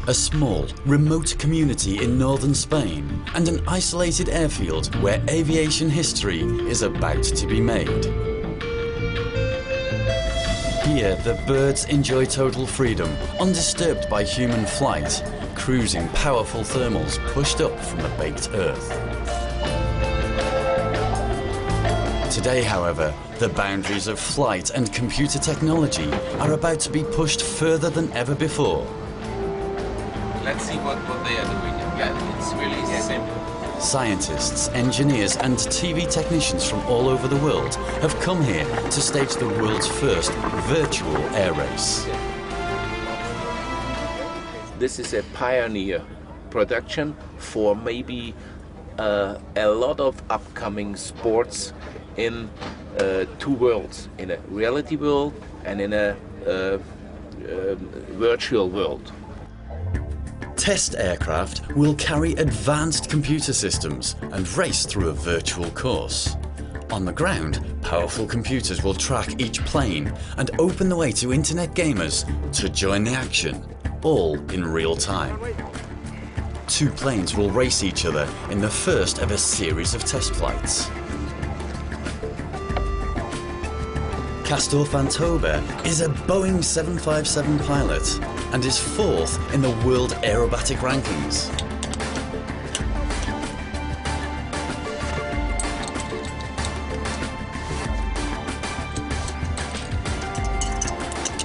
a small, remote community in northern Spain, and an isolated airfield where aviation history is about to be made. Here, the birds enjoy total freedom, undisturbed by human flight, cruising powerful thermals pushed up from the baked earth. Today, however, the boundaries of flight and computer technology are about to be pushed further than ever before. Let's see what they are doing. Yeah, it's really simple. Scientists, engineers and TV technicians from all over the world have come here to stage the world's first virtual air race. This is a pioneer production for maybe a lot of upcoming sports in two worlds, in a reality world and in a virtual world. Test aircraft will carry advanced computer systems and race through a virtual course. On the ground, powerful computers will track each plane and open the way to internet gamers to join the action, all in real time. Two planes will race each other in the first of a series of test flights. Castor van Tobin is a Boeing 757 pilot and is fourth in the world aerobatic rankings.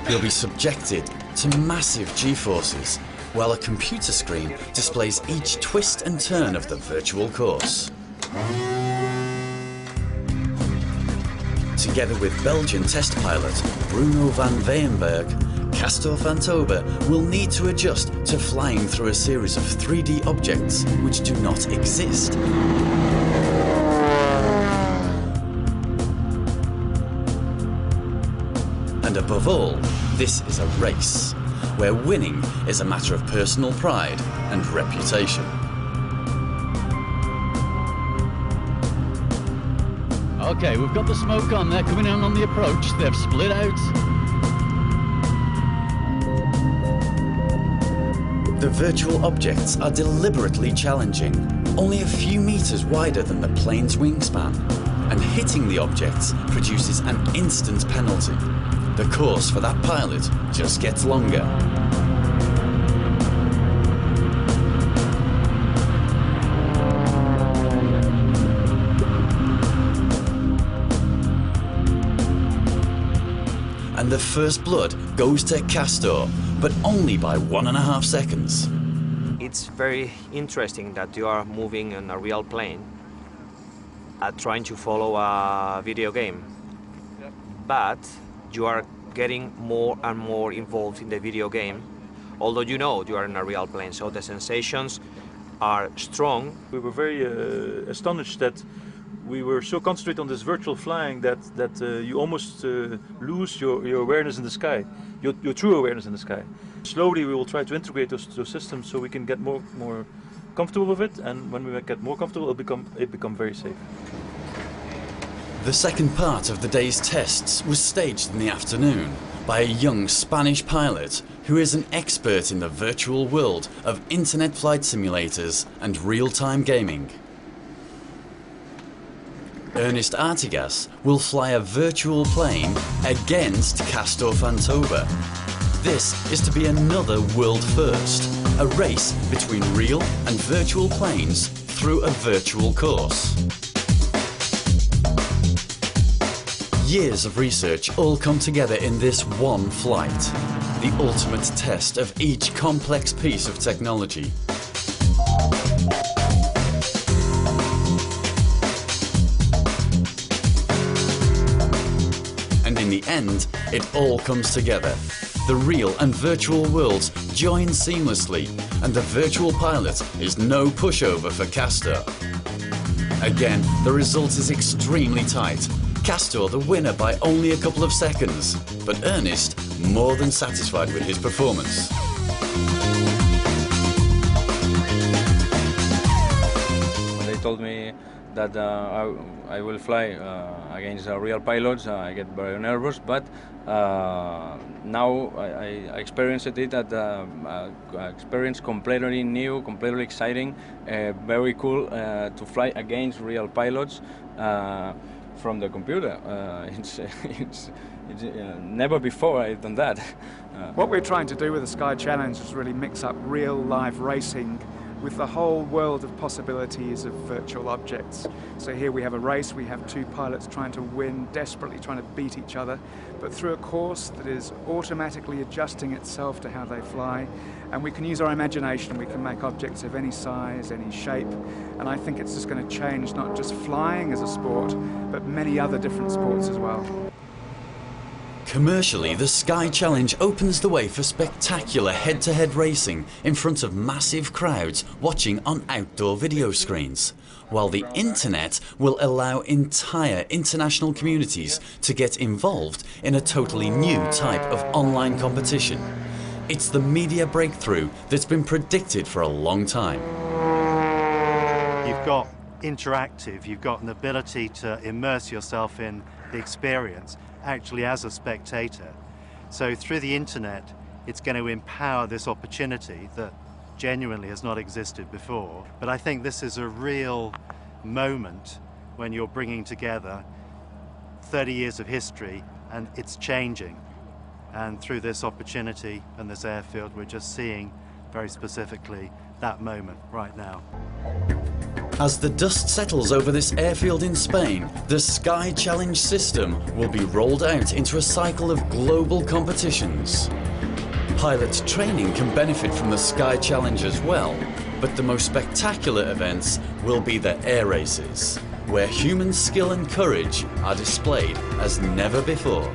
He'll be subjected to massive G-forces, while a computer screen displays each twist and turn of the virtual course. Together with Belgian test pilot Bruno van Weyenberg, Castor van Tobin will need to adjust to flying through a series of 3D objects which do not exist. And above all, this is a race, where winning is a matter of personal pride and reputation. Okay, we've got the smoke on. They're coming in on the approach. They've split out. The virtual objects are deliberately challenging, only a few meters wider than the plane's wingspan, and hitting the objects produces an instant penalty. The course for that pilot just gets longer. And the first blood goes to Castor, but only by 1.5 seconds. It's very interesting that you are moving in a real plane, trying to follow a video game, but you are getting more and more involved in the video game, although you know you are in a real plane, so the sensations are strong. We were very astonished that we were so concentrated on this virtual flying that you almost lose your awareness in the sky, your true awareness in the sky. Slowly we will try to integrate those systems so we can get more comfortable with it, and when we get more comfortable, it become very safe. The second part of the day's tests was staged in the afternoon by a young Spanish pilot who is an expert in the virtual world of internet flight simulators and real-time gaming. Ernest Artigas will fly a virtual plane against Castor van Tobin. This is to be another world first, a race between real and virtual planes through a virtual course. Years of research all come together in this one flight, the ultimate test of each complex piece of technology. And in the end, it all comes together. The real and virtual worlds join seamlessly, and the virtual pilot is no pushover for Castor. Again, the result is extremely tight. Castor the winner by only a couple of seconds, but Ernest more than satisfied with his performance. When they told me that I will fly against real pilots. I get very nervous, but now I experienced it at experience completely new, completely exciting, very cool to fly against real pilots from the computer. It's never before I've done that. What we're trying to do with the Sky Challenge is really mix up real live racing with the whole world of possibilities of virtual objects. So here we have a race, we have two pilots trying to win, desperately trying to beat each other, but through a course that is automatically adjusting itself to how they fly. And we can use our imagination, we can make objects of any size, any shape, and I think it's just going to change not just flying as a sport, but many other different sports as well. Commercially, the Sky Challenge opens the way for spectacular head-to-head racing in front of massive crowds watching on outdoor video screens, while the internet will allow entire international communities to get involved in a totally new type of online competition. It's the media breakthrough that's been predicted for a long time. You've got interactive, you've got an ability to immerse yourself in the experience actually as a spectator. So through the internet, it's going to empower this opportunity that genuinely has not existed before. But I think this is a real moment when you're bringing together 30 years of history and it's changing. And through this opportunity and this airfield, we're just seeing very specifically that moment right now. As the dust settles over this airfield in Spain, the Sky Challenge system will be rolled out into a cycle of global competitions. Pilot training can benefit from the Sky Challenge as well, but the most spectacular events will be the air races, where human skill and courage are displayed as never before.